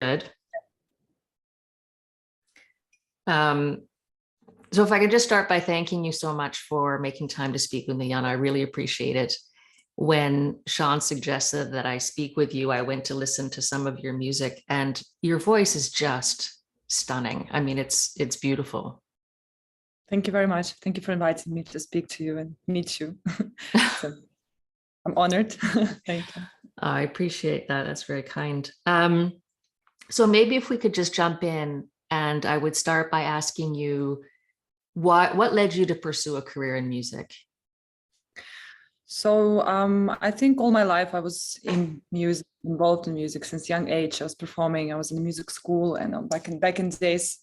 Good. So if I could just start by thanking you so much for making time to speak with me, Yana, I really appreciate it. When Sean suggested that I speak with you, I went to listen to some of your music, and your voice is just stunning. I mean, it's beautiful. Thank you very much. Thank you for inviting me to speak to you and meet you. So I'm honored. Thank you. I appreciate that. That's very kind. So maybe if we could just jump in, and I would start by asking you, what led you to pursue a career in music? So I think all my life I was in music, involved in music since young age. I was performing. I was in music school, and back in the days,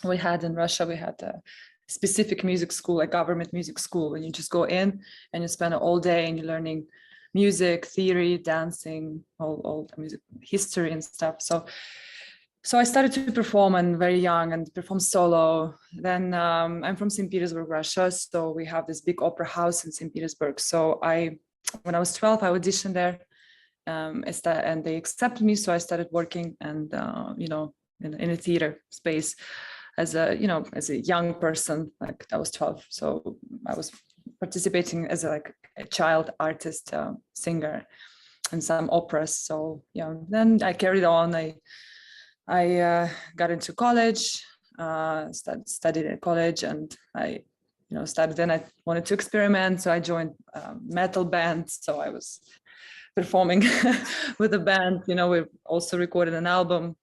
we had in Russia, we had a specific music school, a government music school, and you just go in and you spend all day and you're learning music, theory, dancing, all the music history and stuff. So I started to perform and very young and perform solo. Then I'm from St Petersburg, Russia. So we have this big opera house in St Petersburg. So when I was 12, I auditioned there and they accepted me. So I started working and, in a theater space as a young person, like I was 12. So I was participating as a child artist, singer in some operas. So then I carried on. I got into college, studied at college, and I then I wanted to experiment. So I joined a metal band. So I was performing with a band. We also recorded an album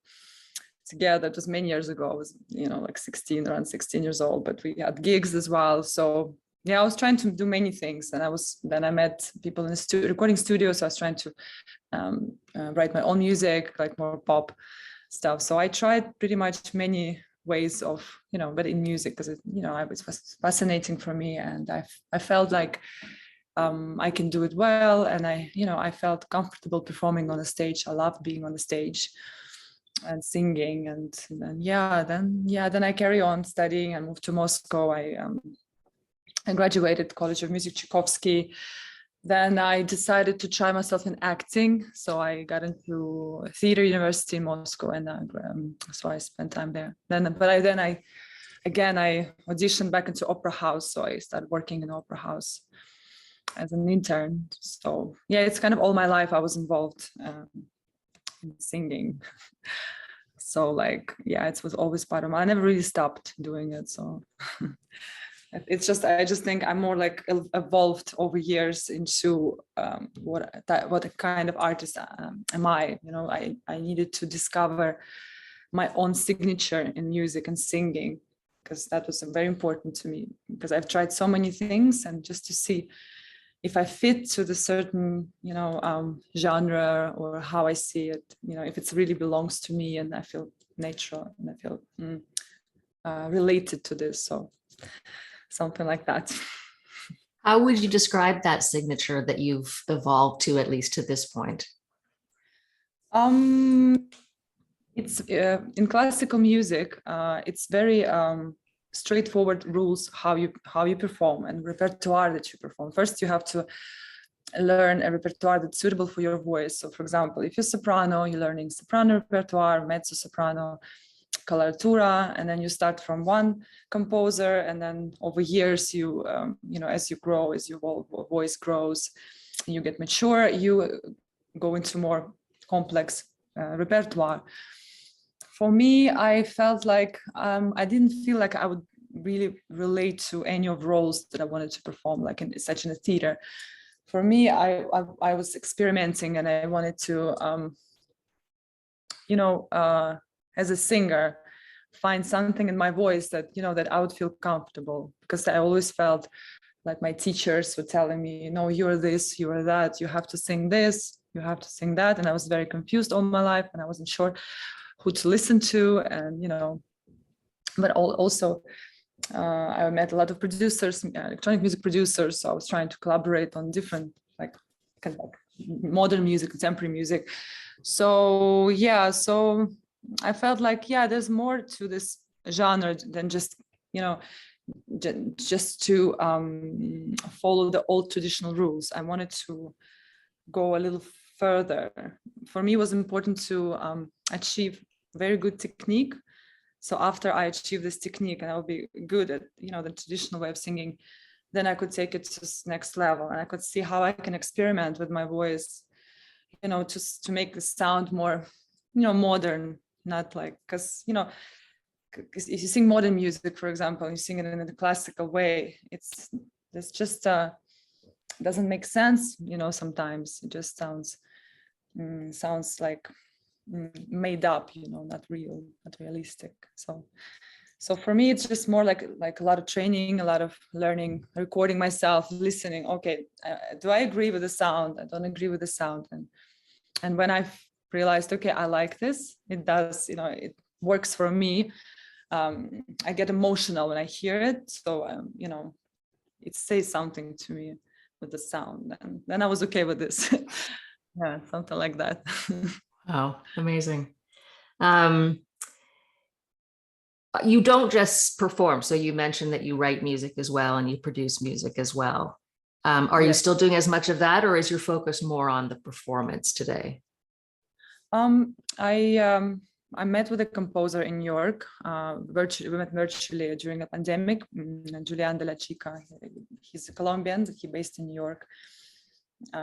together. It was many years ago. I was, around 16 years old, but we had gigs as well. So I was trying to do many things. And I met people in the recording studio. So I was trying to write my own music, like more pop stuff. So I tried pretty much many ways of, but in music, because it was fascinating for me. And I felt like I can do it well. And I felt comfortable performing on the stage. I loved being on the stage and singing. And then I carry on studying and moved to Moscow. I graduated College of Music Tchaikovsky. Then I decided to try myself in acting. So I got into Theater University in Moscow, and so I spent time there. Then I auditioned back into opera house. So I started working in opera house as an intern. So it's kind of all my life I was involved in singing. So it was always part of I never really stopped doing it. So it's just, I just think I'm more evolved over years into what kind of artist am I? I needed to discover my own signature in music and singing, because that was very important to me, because I've tried so many things, and just to see if I fit to the certain, genre, or how I see it, if it really belongs to me and I feel natural and I feel related to this. So something like that. How would you describe that signature that you've evolved to, at least to this point? It's in classical music. It's very straightforward rules how you perform, and repertoire that you perform. First, you have to learn a repertoire that's suitable for your voice. So, for example, if you're soprano, you're learning soprano repertoire, mezzo soprano, coloratura, and then you start from one composer, and then over years you as you grow, as your voice grows, you get mature, you go into more complex repertoire. For me, I felt like I didn't feel like I would really relate to any of roles that I wanted to perform, like in a theater. For me, I was experimenting, and I wanted to as a singer, find something in my voice that, that I would feel comfortable, because I always felt like my teachers were telling me, you're this, you are that, you have to sing this, you have to sing that. And I was very confused all my life, and I wasn't sure who to listen to. And, but also I met a lot of producers, electronic music producers. So I was trying to collaborate on different, kind of modern music, contemporary music. So, so I felt like, there's more to this genre than just, just to follow the old traditional rules. I wanted to go a little further. For me, it was important to achieve very good technique. So after I achieve this technique and I'll be good at, the traditional way of singing, then I could take it to this next level, and I could see how I can experiment with my voice, just to make the sound more, modern, not like, because, if you sing modern music, for example, you sing it in a classical way, it's just doesn't make sense, sometimes it just sounds like made up, not real, not realistic. So for me, it's just more like a lot of training, a lot of learning, recording myself, listening. Okay, do I agree with the sound? I don't agree with the sound. And when I've realized, okay, I like this, it does, it works for me. I get emotional when I hear it. So, it says something to me with the sound. And then I was okay with this. Yeah, something like that. Wow, amazing. You don't just perform. So you mentioned that you write music as well and you produce music as well. Are you Yes. still doing as much of that, or is your focus more on the performance today? I met with a composer in New York. We met virtually during a pandemic. Julian de la Chica. He's a Colombian. He's based in New York.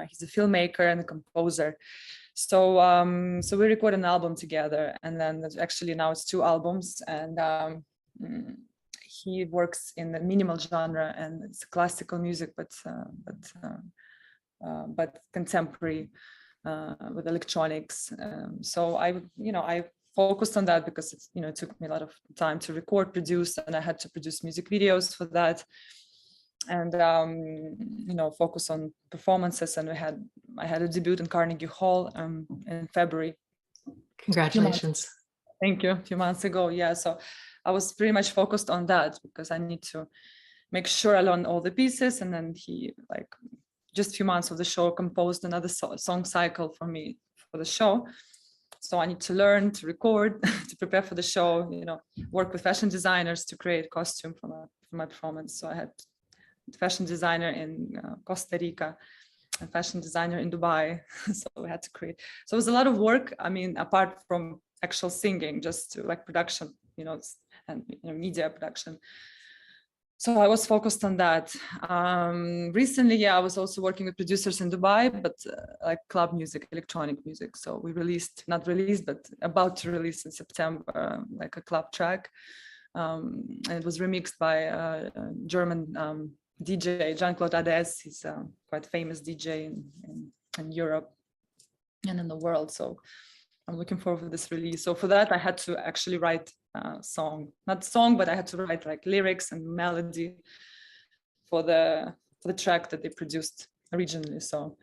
He's a filmmaker and a composer. So we record an album together, and then actually now it's 2 albums. And he works in the minimal genre, and it's classical music, but contemporary with electronics. So I focused on that because it took me a lot of time to record, produce, and I had to produce music videos for that. And focus on performances. And I had a debut in Carnegie Hall in February. Congratulations. Thank you. A few months ago. Yeah. So I was pretty much focused on that because I need to make sure I learn all the pieces. And then he, just a few months of the show, composed another song cycle for me for the show. So I need to learn to record, to prepare for the show, work with fashion designers to create costume for my performance. So I had fashion designer in Costa Rica, a fashion designer in Dubai. So we had to create. So it was a lot of work. I mean, apart from actual singing, just to production, and media production. So I was focused on that. Recently, I was also working with producers in Dubai, but club music, electronic music. So we not released, but about to release in September, a club track. And it was remixed by a German DJ, Jean-Claude Ades. He's a quite famous DJ in Europe and in the world. So I'm looking forward to this release. So for that, I had to actually write a song, not song, but I had to write lyrics and melody for the track that they produced originally. So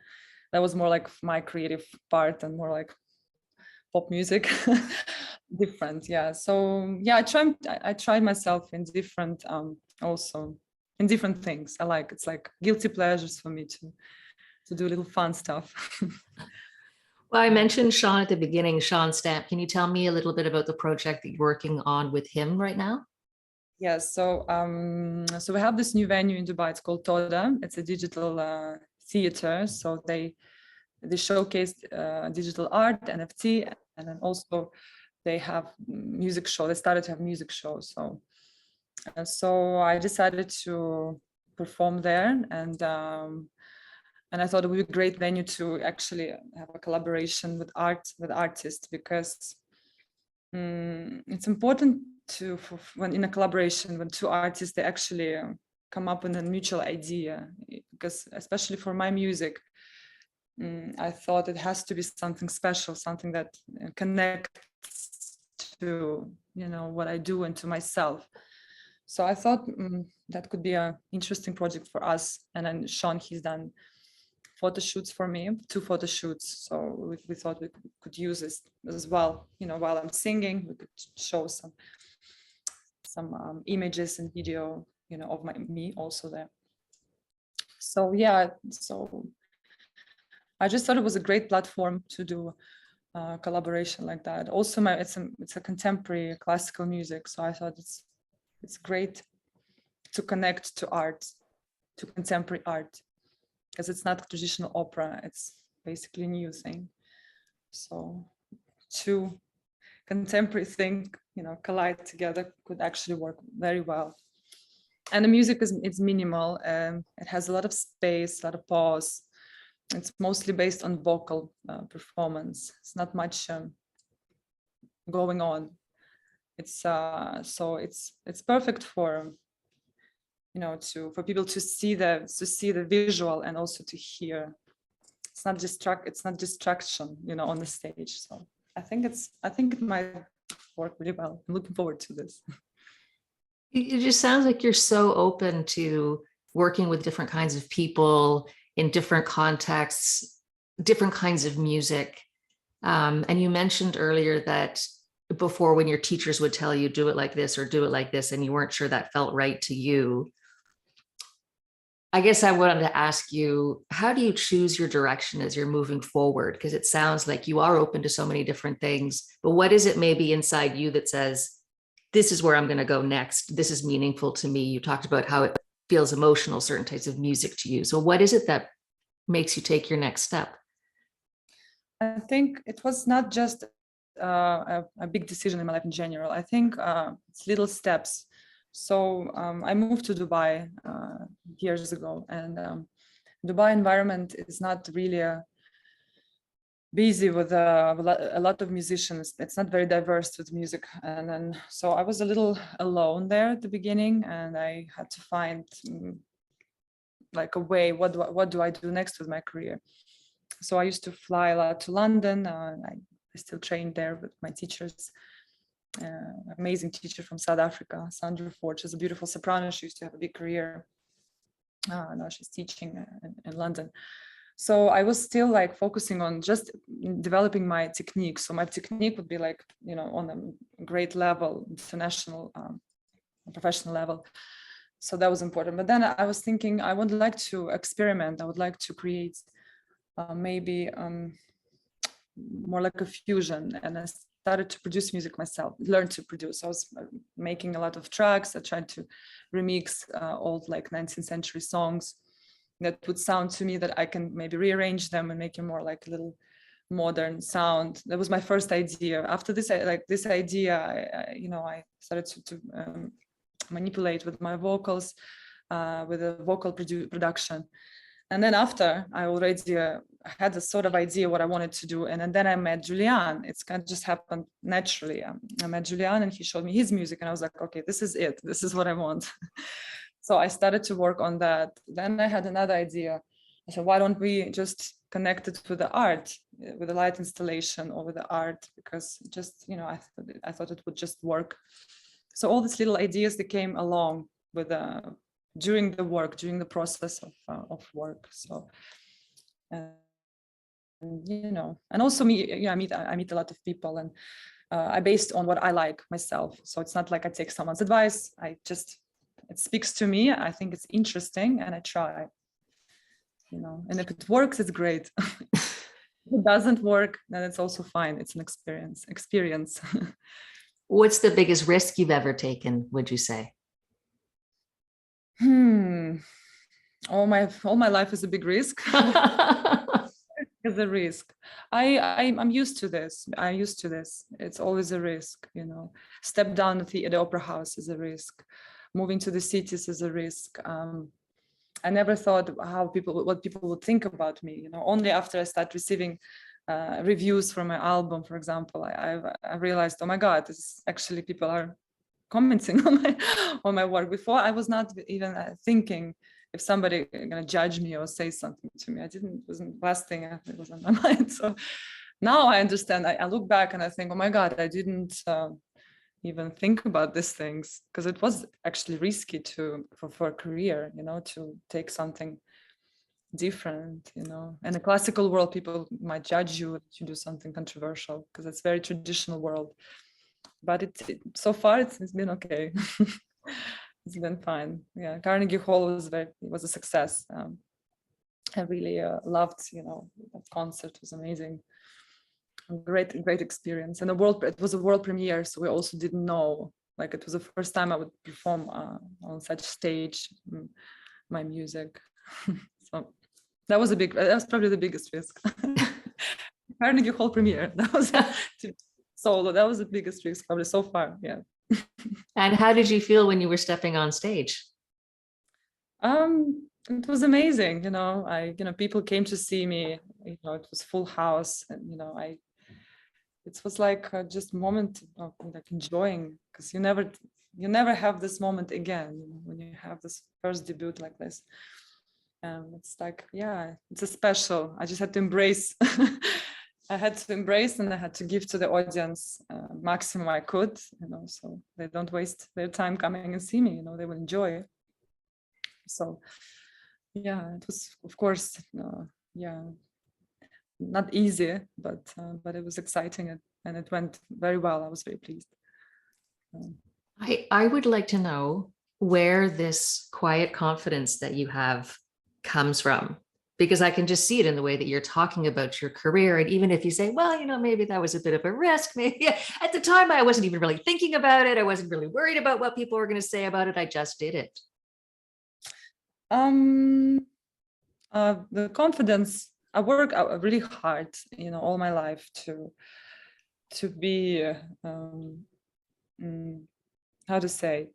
that was more my creative part and more pop music. Different. Yeah. So yeah, I tried myself in different also in different things. It's guilty pleasures for me to do little fun stuff. Well, I mentioned Sean at the beginning, Sean Stamp. Can you tell me a little bit about the project that you're working on with him right now? Yes. So we have this new venue in Dubai. It's called Toda. It's a digital theater. So they showcase digital art, NFT, and then also they have music show. They started to have music shows. So I decided to perform there, and I thought it would be a great venue to actually have a collaboration with artists, because it's important when in a collaboration when 2 artists, they actually come up with a mutual idea, because especially for my music, I thought it has to be something special, something that connects to what I do and to myself. So I thought that could be an interesting project for us. And then Sean, he's done photo shoots for me, 2 photo shoots. So we thought we could use this as well. While I'm singing, we could show some images and video, of me also there. So yeah, so I just thought it was a great platform to do collaboration like that. Also, it's a contemporary classical music, so I thought it's great to connect to art, to contemporary art, because it's not traditional opera. It's basically a new thing. So 2 contemporary thing, collide together could actually work very well. And the music is minimal. It has a lot of space, a lot of pause. It's mostly based on vocal performance. It's not much going on. It's so it's perfect for for people to see the visual and also to hear. It's not distraction, on the stage. So I think it might work really well. I'm looking forward to this. It just sounds like you're so open to working with different kinds of people in different contexts, different kinds of music. And you mentioned earlier that before, when your teachers would tell you, do it like this or do it like this, and you weren't sure that felt right to you. I guess I wanted to ask you, how do you choose your direction as you're moving forward? Because it sounds like you are open to so many different things, but what is it maybe inside you that says, this is where I'm going to go next. This is meaningful to me. You talked about how it feels emotional, certain types of music to you. So what is it that makes you take your next step? I think it was not just a big decision in my life in general. I think it's little steps. So I moved to Dubai years ago, and Dubai environment is not really busy with a lot of musicians. It's not very diverse with music. And then, so I was a little alone there at the beginning, and I had to find like a way, what do I do next with my career? So I used to fly a lot to London. I still trained there with my teachers. Amazing teacher from South Africa, Sandra Ford. She's a beautiful soprano. She used to have a big career. Now she's teaching in London. So I was still like focusing on just developing my technique. So my technique would be like, on a great level, international, professional level. So that was important. But then I was thinking, I would like to experiment. I would like to create maybe more like a fusion. And I started to produce music myself, learn to produce. I was making a lot of tracks. I tried to remix old like 19th century songs that would sound to me that I can maybe rearrange them and make it more like a little modern sound. That was my first idea. After this, I started to manipulate with my vocals, with a vocal production. And then after, I already had a sort of idea what I wanted to do. And then I met Julian. It's kind of just happened naturally. I met Julian and he showed me his music and I was like, okay, this is it. This is what I want. So I started to work on that. Then I had another idea. I said, why don't we just connect it with the art, with the light installation or with the art? Because just, I thought it would just work. So all these little ideas that came along with during the process of work. So, and also me, I meet a lot of people, and I based on what I like myself. So it's not like I take someone's advice. It speaks to me. I think it's interesting, and I try. And if it works, it's great. If it doesn't work, then it's also fine. It's an experience. What's the biggest risk you've ever taken, would you say? All my life is a big risk. It's a risk. I'm used to this. It's always a risk, Step down at the opera house is a risk. Moving to the cities is a risk. I never thought what people would think about me, Only after I start receiving reviews for my album, for example, I realized, oh my God, this is actually people are commenting on my work. Before, I was not even thinking if somebody gonna judge me or say something to me. It wasn't the last thing that was on my mind. So now I understand. I look back and I think, oh my God, I didn't even think about these things, because it was actually risky for a career, to take something different, In the classical world, people might judge you if you do something controversial, because it's very traditional world. But so far it's been okay. It's been fine. Yeah, Carnegie Hall was a success. I really loved, that concert was amazing. Great experience. And it was a world premiere, so we also didn't know. Like, it was the first time I would perform on such stage my music. So that was probably the biggest risk. Carnegie Hall premiere. That was solo. That was the biggest risk probably so far. Yeah. And how did you feel when you were stepping on stage? It was amazing. People came to see me. It was full house, and it was like just moment of like enjoying, because you never have this moment again. When you have this first debut like this, it's like, yeah, it's a special. I just had to embrace. I had to embrace, and I had to give to the audience maximum I could. So they don't waste their time coming and see me. They will enjoy. So yeah, it was, of course, yeah, not easy, but it was exciting, and it went very well. I was very pleased. I would like to know where this quiet confidence that you have comes from, because I can just see it in the way that you're talking about your career. And even if you say, well, maybe that was a bit of a risk, maybe at the time I wasn't even really thinking about it. I wasn't really worried about what people were going to say about it. I just did it. The confidence, I work out really hard, all my life to be, how to say,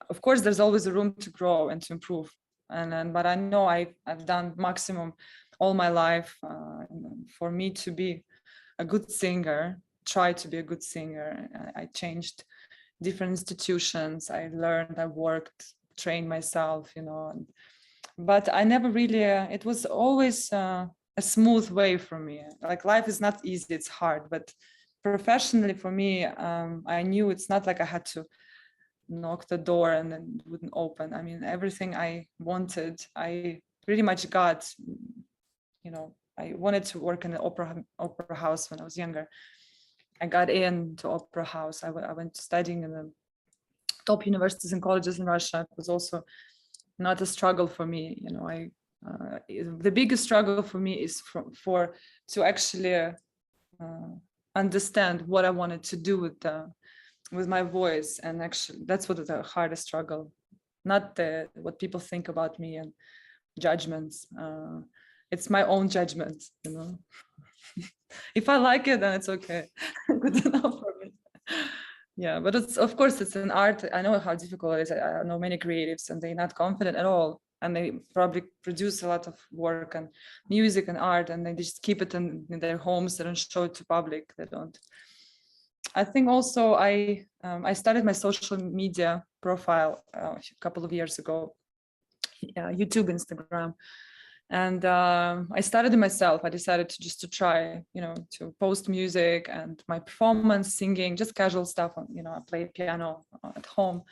of course, there's always a room to grow and to improve. But I know I've done maximum all my life for me to be a good singer, try to be a good singer. I changed different institutions. I learned, I worked, trained myself, but I never really, it was always a smooth way for me. Like, life is not easy, it's hard, but professionally for me, I knew it's not like I had to knock the door and then it wouldn't open. I mean, everything I wanted, I pretty much got. I wanted to work in the opera house when I was younger. I got into opera house. I went studying in the top universities and colleges in Russia. It was also not a struggle for me. The biggest struggle for me is to actually understand what I wanted to do with my voice, and actually that's what the hardest struggle, not what people think about me and judgments. It's my own judgment. If I like it, then it's okay. Good enough for me. Yeah, but of course it's an art. I know how difficult it is. I know many creatives and they're not confident at all, and they probably produce a lot of work and music and art, and they just keep it in their homes. They don't show it to public. They don't. I think also I started my social media profile a couple of years ago, YouTube, Instagram, and I started it myself. I decided to try, to post music and my performance, singing, just casual stuff. I play piano at home,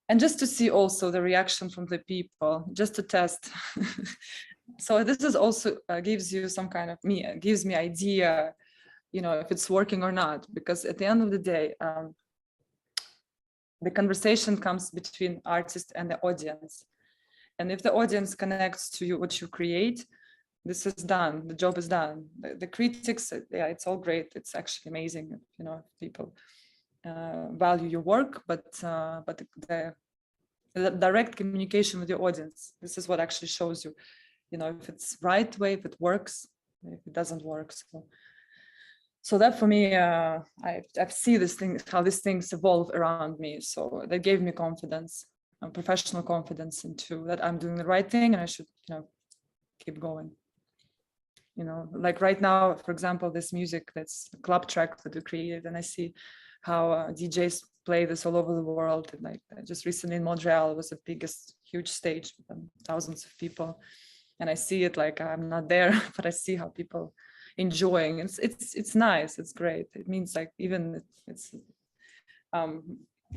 and just to see also the reaction from the people, just to test. So this is also gives you some kind of gives me idea, if it's working or not, because at the end of the day, the conversation comes between artist and the audience. And if the audience connects to you, what you create, this is done, the job is done. The critics, yeah, it's all great. It's actually amazing, if people value your work, but the direct communication with your audience, this is what actually shows you, if it's right way, if it works, if it doesn't work. So that for me, I see how these things evolve around me. So that gave me confidence, professional confidence into that I'm doing the right thing and I should, keep going. Like right now, for example, this music, that's a club track that we created, and I see how DJs play this all over the world. And like just recently in Montreal, it was the biggest, huge stage with thousands of people. And I see it, like I'm not there, but I see how people enjoying. It's nice. It's great. It means like even it's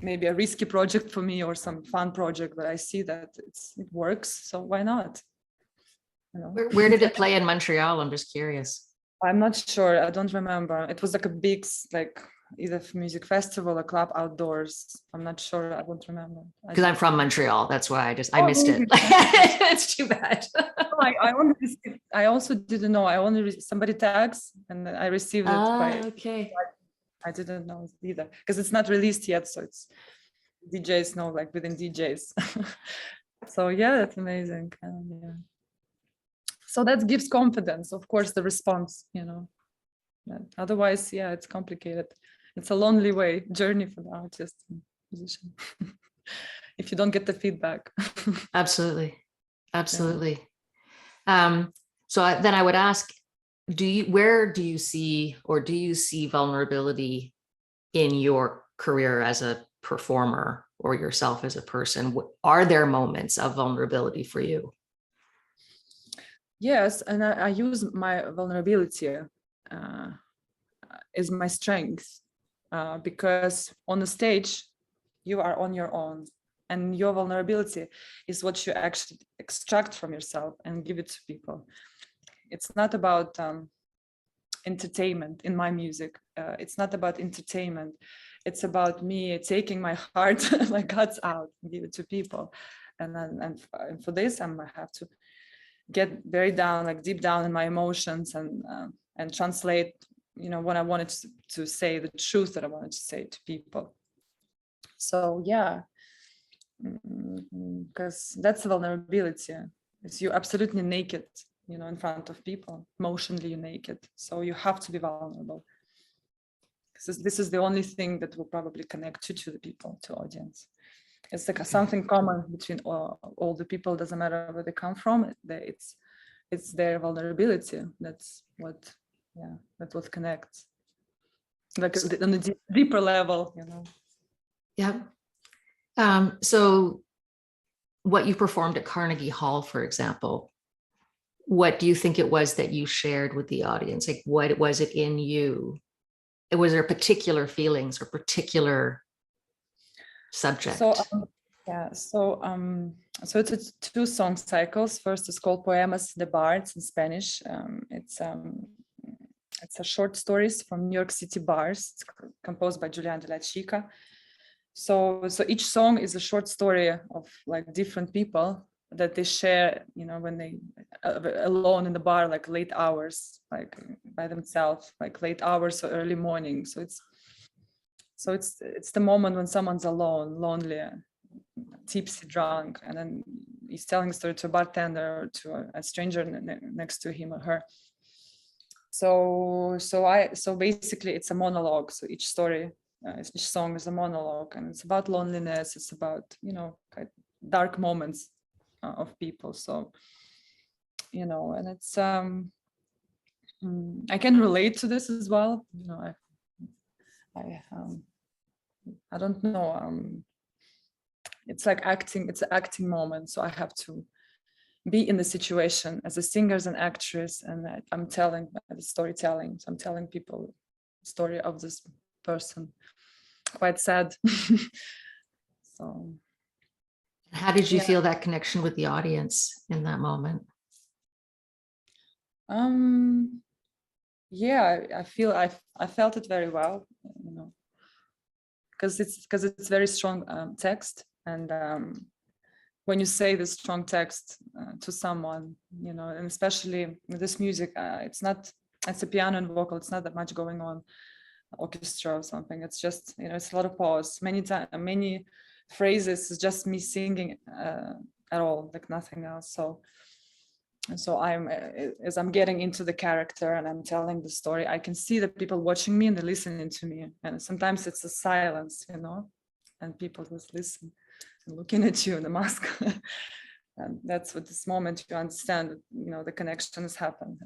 maybe a risky project for me or some fun project, but I see that it works. So why not? Where did it play in Montreal? I'm just curious. I'm not sure. I don't remember. It was like a big, like either music festival or club outdoors. I'm not sure. I don't remember. Because I'm from Montreal. That's why I missed it. It's too bad. I also didn't know. I only somebody tags and I received it okay. I didn't know either because it's not released yet. So it's DJs know, like within DJs. So yeah, that's amazing. Yeah. So that gives confidence, of course, the response, Otherwise, yeah, it's complicated. it's a lonely journey for the artist and musician if you don't get the feedback. Absolutely. Then I would ask, where do you see vulnerability in your career as a performer or yourself as a person? Are there moments of vulnerability for you? Yes, and I use my vulnerability as my strength, because on the stage you are on your own, and your vulnerability is what you actually extract from yourself and give it to people. It's not about entertainment in my music. It's not about entertainment. It's about me taking my heart, my guts out, and give it to people. And for this, I have to get very down, like deep down in my emotions, and translate, what I wanted to say, the truth that I wanted to say to people. So yeah, because that's vulnerability. It's you absolutely naked, in front of people, emotionally naked. So you have to be vulnerable, because this is the only thing that will probably connect you to the people, to audience. It's like something common between all the people. Doesn't matter where they come from. It's their vulnerability. That's what connects, like on a deeper level. Yeah. So what you performed at Carnegie Hall, for example, what do you think it was that you shared with the audience? Like, what was it in you? Was there particular feelings or particular subject? So so it's 2 song cycles. First is called Poemas de Bards in Spanish. It's a short stories from New York City bars. It's composed by Julian de la Chica. So each song is a short story of like different people that they share, when they alone in the bar, like late hours, like by themselves, like late hours or early morning. So it's the moment when someone's alone, lonely, tipsy, drunk, and then he's telling a story to a bartender or to a stranger next to him or her. So basically it's a monologue. So each story, each song is a monologue, and it's about loneliness. It's about kind of dark moments of people. So and it's I can relate to this as well. I don't know. It's like acting. It's an acting moment. So I have to be in the situation as a singer, as an actress, and I'm telling the storytelling. So I'm telling people the story of this person. Quite sad. So. How did you feel that connection with the audience in that moment? Yeah, I felt it very well, because it's very strong text, and when you say this strong text to someone, and especially with this music, it's a piano and vocal. It's not that much going on, orchestra or something. It's just it's a lot of pause. Many phrases is just me singing at all, like nothing else. So as I'm getting into the character and I'm telling the story, I can see the people watching me and they're listening to me. And sometimes it's a silence, and people just listen and looking at you in the mask. And that's what this moment you understand that the connection has happened.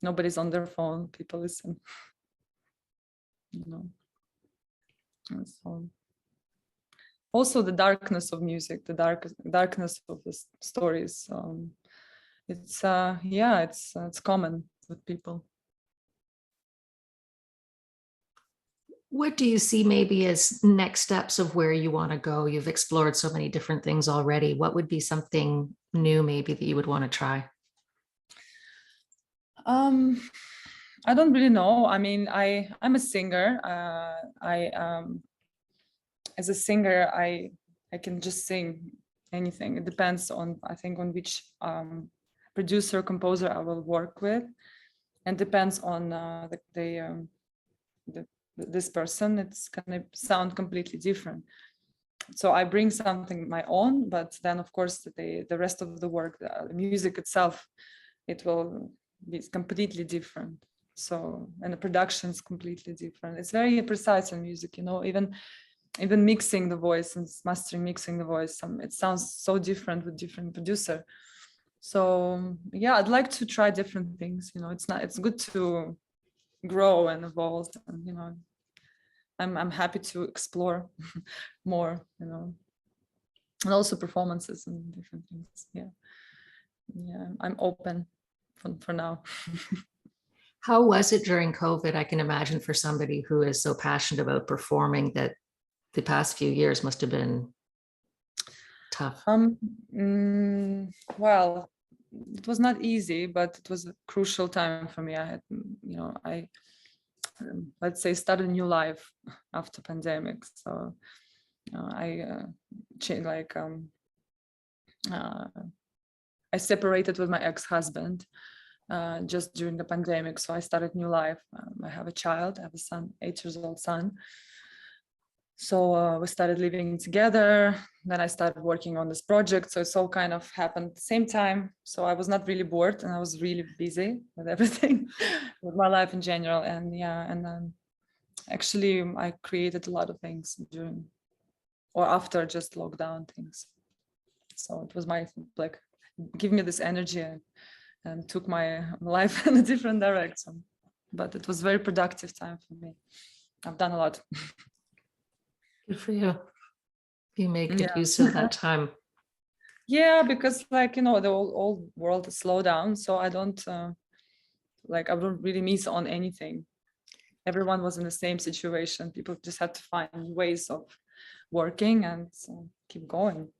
Nobody's on their phone, people listen. And so also the darkness of music, the darkness of the stories. It's common with people. What do you see maybe as next steps of where you want to go? You've explored so many different things already. What would be something new maybe that you would want to try? I don't really know. I mean, I'm a singer. As a singer, I can just sing anything. It depends on, I think, on which producer, composer I will work with, and depends on this person. It's gonna sound completely different. So I bring something my own, but then of course the rest of the work, the music itself, it will be completely different. So, and the production is completely different. It's very precise in music, you know, even mixing the voice and mastering, mixing the voice, it sounds so different with different producer. So yeah, I'd like to try different things, you know. It's good to grow and evolve, and you know, I'm happy to explore more, you know, and also performances and different things. Yeah, I'm open for now. How was it during COVID? I can imagine for somebody who is so passionate about performing that the past few years must have been tough. Well, it was not easy, but it was a crucial time for me. I had, you know, let's say, started a new life after pandemic. So I changed, like I separated with my ex-husband just during the pandemic. So I started new life. I have a child. I have a son, 8-year-old son. So we started living together. Then I started working on this project. So it's all kind of happened at the same time. So I was not really bored, and I was really busy with everything, with my life in general. And yeah, and then actually I created a lot of things during or after just lockdown things. So it was my, like, give me this energy and took my life in a different direction. But it was very productive time for me. I've done a lot. Good for you. You make good Yeah. use of that time. Yeah, because, like, you know, the old world is slowed down, so I don't I don't really miss on anything. Everyone was in the same situation. People just had to find ways of working and keep going.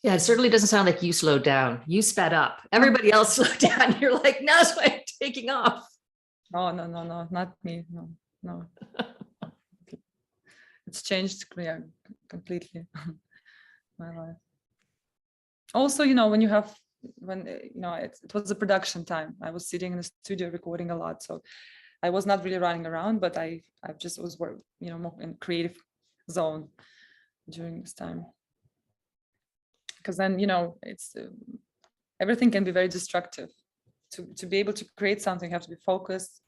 Yeah, it certainly doesn't sound like you slowed down. You sped up. Everybody else slowed down. You're like, now it's like taking off. No, not me. No. It's changed, yeah, completely my life. Also, you know, when you know, it was a production time. I was sitting in the studio recording a lot, so I was not really running around, but I just was, you know, more in creative zone during this time. Because then, you know, it's everything can be very destructive. To be able to create something, you have to be focused.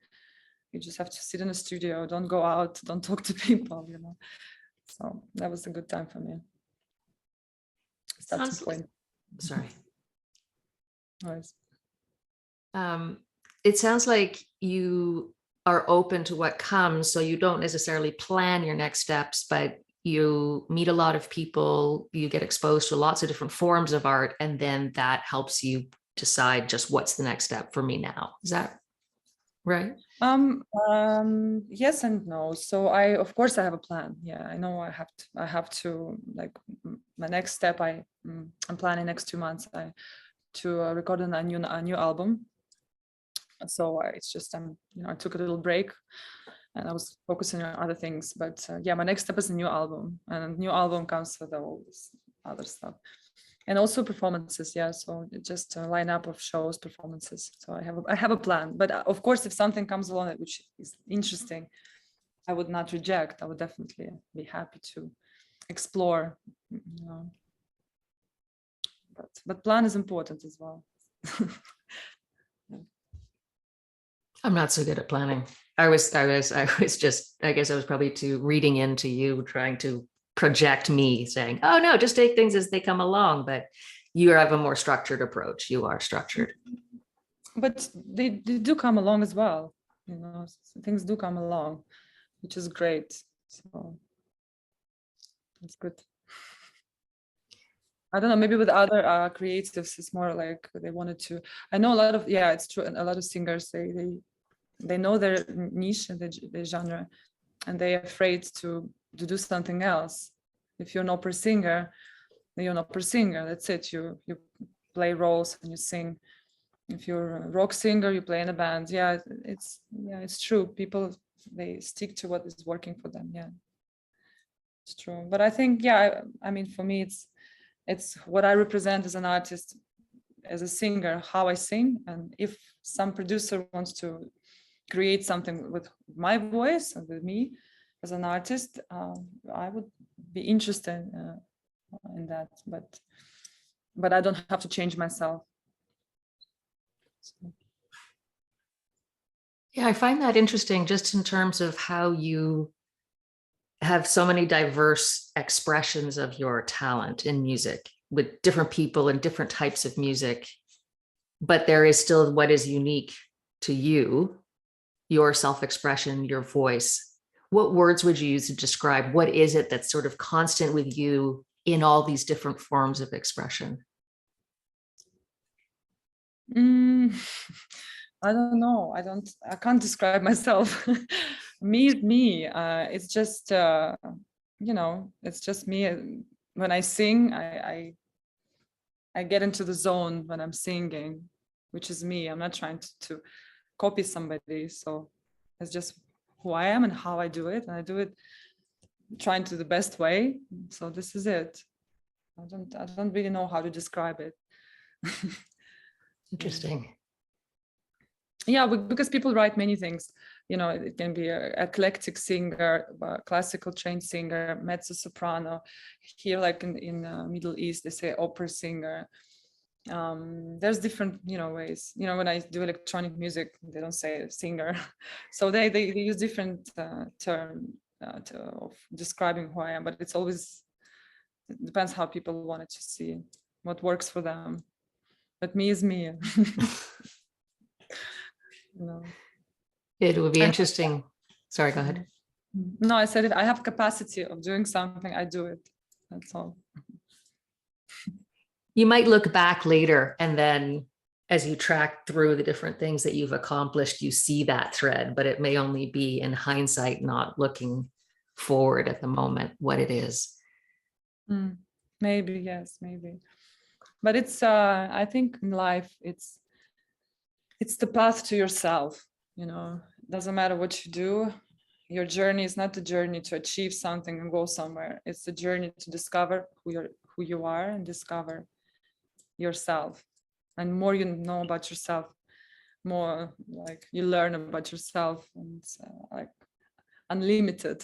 You just have to sit in the studio, don't go out, don't talk to people, you know. So that was a good time for me. Starting point. Sorry. Nice. It sounds like you are open to what comes, so you don't necessarily plan your next steps, but you meet a lot of people, you get exposed to lots of different forms of art, and then that helps you decide just what's the next step for me now. Is that right? Yes and no. So of course I have a plan. Yeah, I know I have to, like, my next step, I'm planning next 2 months to record a new album. So it's just, you know, I took a little break and I was focusing on other things, but yeah, my next step is a new album, and a new album comes with all this other stuff. And also performances, yeah. So just a lineup of shows, performances. So I have a plan. But of course, if something comes along which is interesting, I would not reject. I would definitely be happy to explore. You know. But plan is important as well. I'm not so good at planning. I was just, I guess I was probably too reading into you, trying to project me saying, oh no, just take things as they come along. But you have a more structured approach. You are structured. But they do come along as well. You know, things do come along, which is great. So it's good. I don't know, maybe with other creatives, it's more like they wanted to. I know a lot of, yeah, it's true. A lot of singers, they know their niche and their genre, and they're afraid to do something else. If you're an opera singer, then you're an opera singer. That's it. You play roles and you sing. If you're a rock singer, you play in a band. Yeah, it's true. People, they stick to what is working for them. Yeah, it's true. But I think, yeah, I mean, for me, it's what I represent as an artist, as a singer, how I sing. And if some producer wants to create something with my voice and with me as an artist, I would be interested in that. But I don't have to change myself. So. Yeah, I find that interesting just in terms of how you have so many diverse expressions of your talent in music with different people and different types of music, but there is still what is unique to you, your self-expression, your voice. What words would you use to describe what is it that's sort of constant with you in all these different forms of expression? Mm, I don't know. I can't describe myself. Me is me. It's just, it's just me. When I sing, I get into the zone when I'm singing, which is me. I'm not trying to copy somebody. So it's just who I am and how I do it. And I do it trying to the best way. So this is it. I don't really know how to describe it. Interesting. Yeah, because people write many things. It can be an eclectic singer, classical trained singer, mezzo soprano. Here, like in Middle East, they say opera singer. There's different ways. When I do electronic music, they don't say singer. So they use different term of describing who I am, but it depends how people want it to see, what works for them. But me is me. No. It would be And interesting. Sorry, go ahead. no, I said it. I have capacity of doing something. I do it. That's all. You might look back later and then as you track through the different things that you've accomplished, you see that thread, but it may only be in hindsight, not looking forward at the moment, what it is. Maybe, yes, maybe. But it's I think in life it's the path to yourself. Doesn't matter what you do. Your journey is not the journey to achieve something and go somewhere. It's the journey to discover who you are and discover yourself. And more you know about yourself, more like you learn about yourself, and it's like unlimited.